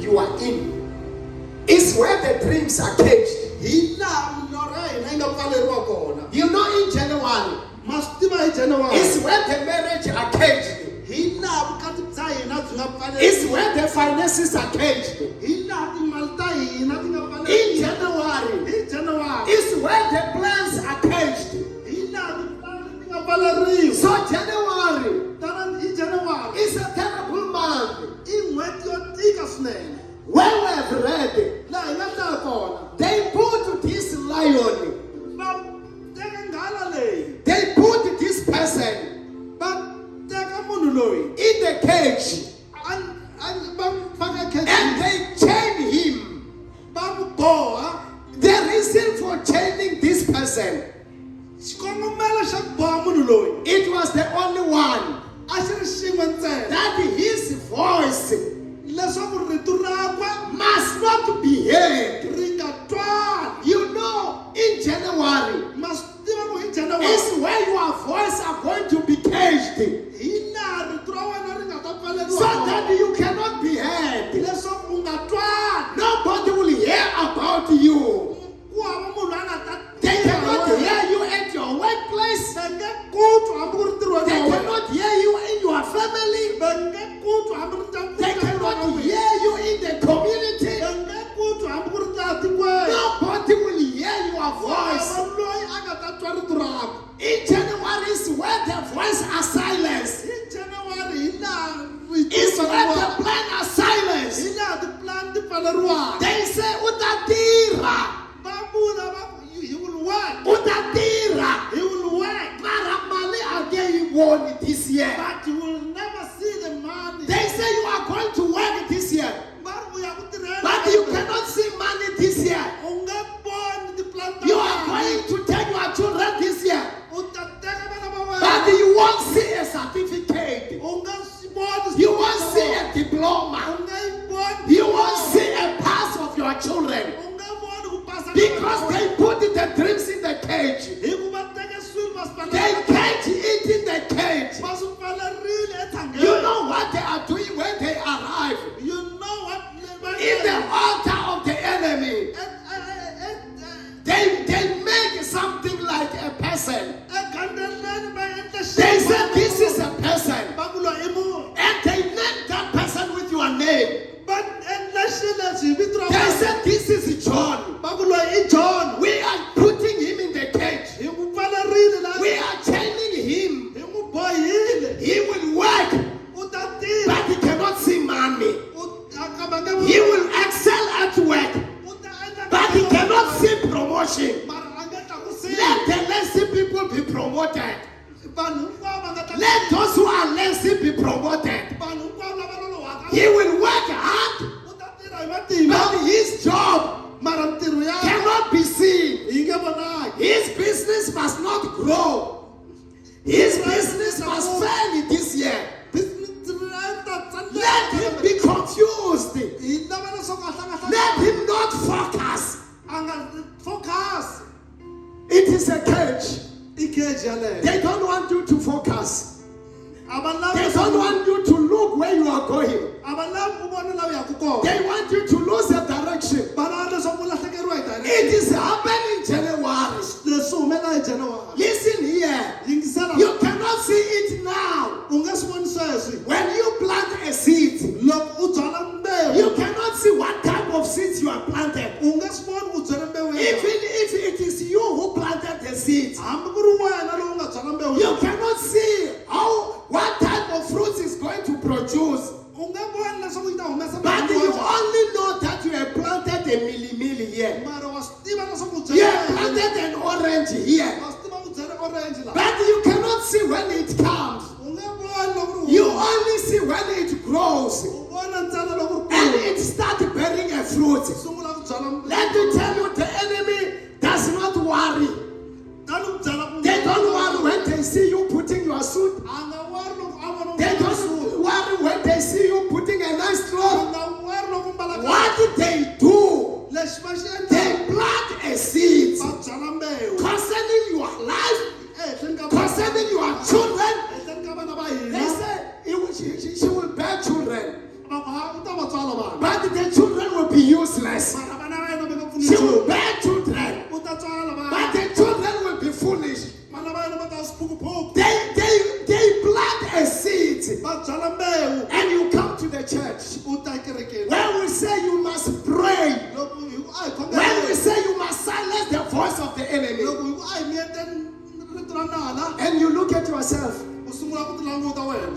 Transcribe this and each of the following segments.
you are in. It's where the dreams are caged. You know, in January, it's where the marriage are caged. It's where the finances are caged. In January, it's where the plans are caged. So January is a terrible month. When we have read, they put this lion, they put this person in the cage, and they chain him. The reason for chaining this person, it was the only one that his voice must not be heard. You know, in January, it's where your voice are going to be caged, so that you cannot be heard. Nobody will hear about you. They cannot hear you at your workplace. They cannot hear you in your family. They cannot hear you in the community. Nobody will hear your voice. In January is where the voice are silenced. It's where the plan are silenced. They say utatira. Utatira. He will work. Maramali again won this year. But you will never see the money. They say you are going to work this year. But you cannot see money this year. You are going to take your children this year. But you won't see a certificate. You won't see a diploma. You won't see a pass of your children. Because they put the dreams in the cage. They can't eat in the cage. You know what they are doing when they arrive. In the altar of the enemy. They make something like a person. They say this is a person. And they name that person with your name. They said this is John. We are putting him in the cage. We are chaining him. He will work, but he cannot see money. He will excel at work, but he cannot see promotion. Let the lazy people be promoted. Let those who are lazy be promoted. He will work hard, but his job cannot be seen. His business must not grow. His business must fail this year. Let him be confused. Let him not focus. It is a cage. They don't want you to focus. They don't want you to look where you are going. They want you to lose the direction. It is happening in January. Listen here. You cannot see it now. When you plant a seed, you cannot see what type of seeds you are planted. Even if it is you who planted the seed, you cannot see what type of fruits is going to produce. But you only know that you have planted a milli here. You have planted an orange here. But you cannot see when it comes. You only see when it grows. And it starts bearing a fruit. Let me tell you, the enemy does not worry. They don't worry when they see you putting your suit. They don't worry when they see you putting a nice cloth. What did they do? They plant a seed concerning your life, concerning your children. They say she will bear children. But the children will be useless. She will bear children, but the children will be foolish. They plant a seed, and you come to the church. When we say you must pray, when we say you must silence the voice of the enemy, and you look at yourself,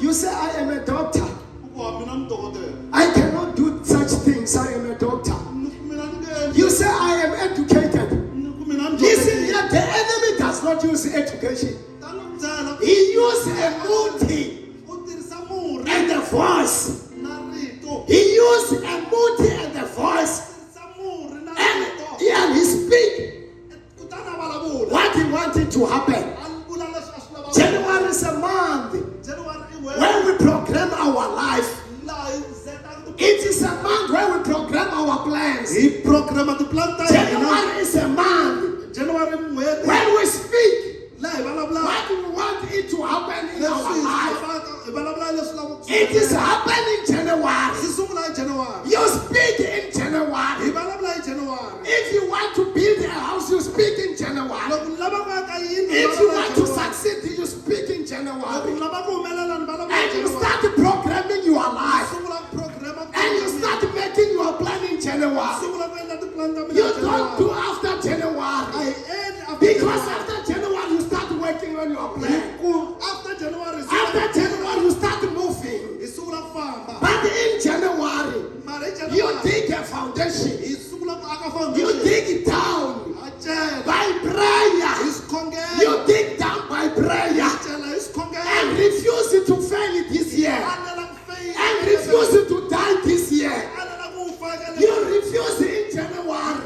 you say, I am a doctor. I cannot do such things. I am a doctor. You say, I am educated. Listen here, the enemy does not use education. He uses a moody and the voice. He uses a moody and the voice. And he speaks what he wanted to happen. January is a month when we program our life. It is a month when we program our plans. January is a month when we speak what we want it to happen in our life. It is happening in January. You speak in January. If you want to build a house, you speak in January. If you want to succeed, you speak in January. And you start programming your life. And you start making your plan in January. You don't do after January. Because after January, you start working on your plan. After January, you start moving. But in January, you dig a foundation. You dig it down by prayer. You dig down by prayer. And refuse to fail this year. And refuse to die this year. You refuse in January.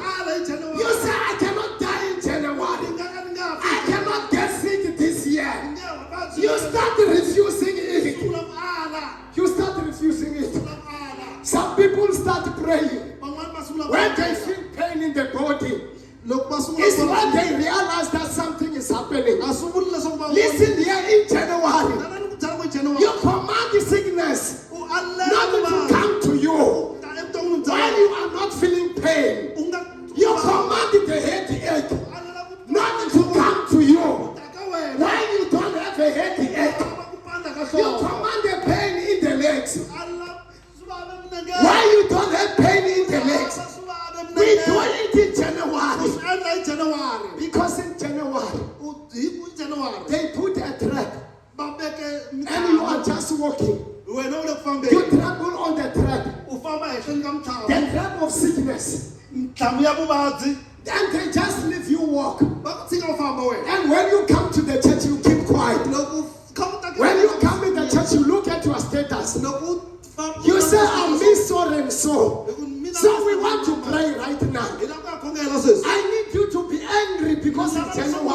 You say, I cannot die in January. I cannot get sick this year. You start refusing it. You start refusing it. Some people start praying when they feel pain in the body. It's when they realize that something is happening. Listen here, in January, you command the sickness not to come to you. When you are not feeling pain, you command the headache not to come to you. When you don't have a headache, you command the pain in the legs. Why you don't have pain in the legs? We do it in January. Because in January, they put a trap. And you are just walking. You travel on the trap. The trap of sickness. And they just leave you walk. And when you come to the church, you keep quiet. When you come in the church, you look at your status. You say, I miss so and so. So we want to pray right now. I need you to be angry because it's January.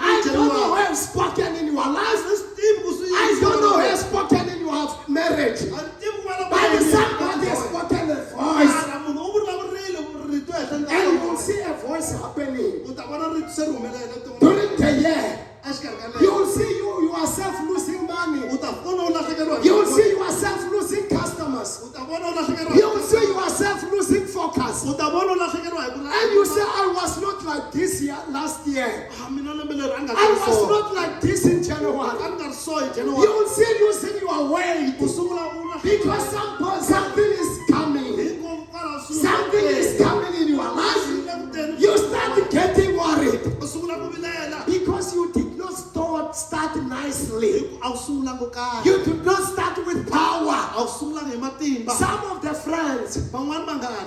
I don't know who has spoken in your life. I don't know who has spoken in your marriage. But somebody has spoken a voice. And you will see a voice happening during the year. You will see you yourself losing money. You will see yourself losing customers. You will see yourself losing focus. And you say, I was not like this year, last year. I was not like this in January. You will see losing your way. Because something is coming. Something is coming in your life. You start getting worried. Because you did not start nicely. You did not start with power. Some of the friends,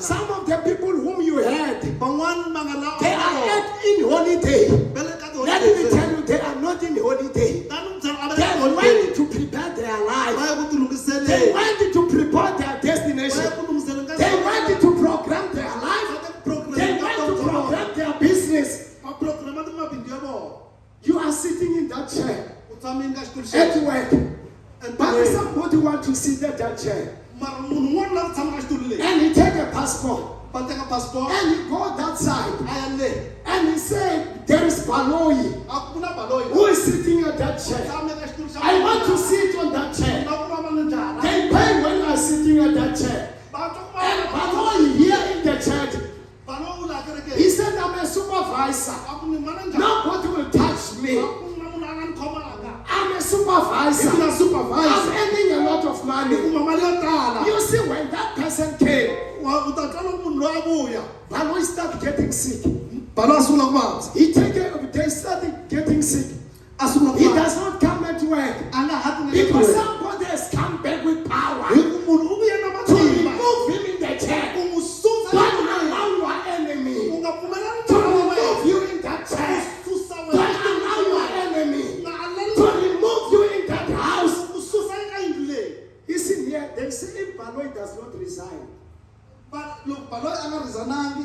some of the people whom you had, they are in holiday. Let me tell you, they are not in holiday. They went to prepare their life. They went to prepare their destination. They went to program their life. They went to program their business. You are sitting in that chair at work, but somebody want to sit at that chair, and he take a passport, and he go that side, and he said, there is Baloi who is sitting at that chair. I want to sit on that chair. They pay when you are sitting at that chair. And Baloy here in the church, he said, I'm a supervisor. Nobody will touch me. I'm a supervisor. I'm earning a lot of money. You see, when that person came, Baloy started getting sick. They started getting sick. He does not come at work because somebody has come back with power to remove him in the chair. Don't allow your enemy to remove you in that chair. Don't allow your enemy to remove you in that house. Listen here, they say if Baloy does not resign,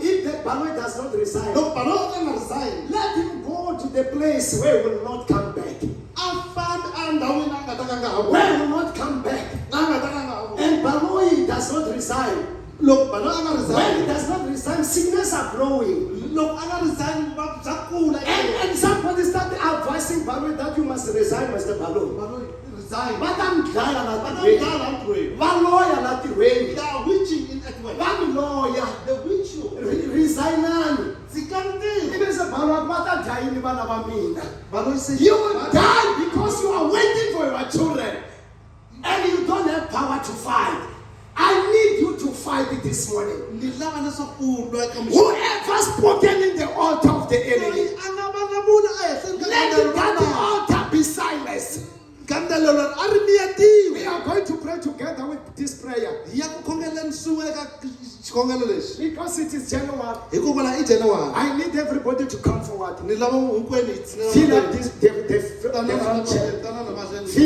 if that Baloy does not resign, let him go to the place where he will not come back. Where he will not come back. And Baloy does not resign. When he does not resign, sickness are growing. And somebody started advising Baloy that you must resign, Mr. Baloy. But I'm glad lawyer not the way. They are witching in that way. One lawyer, The witch you. resign. Zikante. You will die because you are waiting for your children and you don't have power to fight. I need you to fight it this morning. Whoever spoken in the altar of the enemy, let that altar be silenced. We are going to pray together with this prayer because it is January. I need everybody to come forward. Feel like this.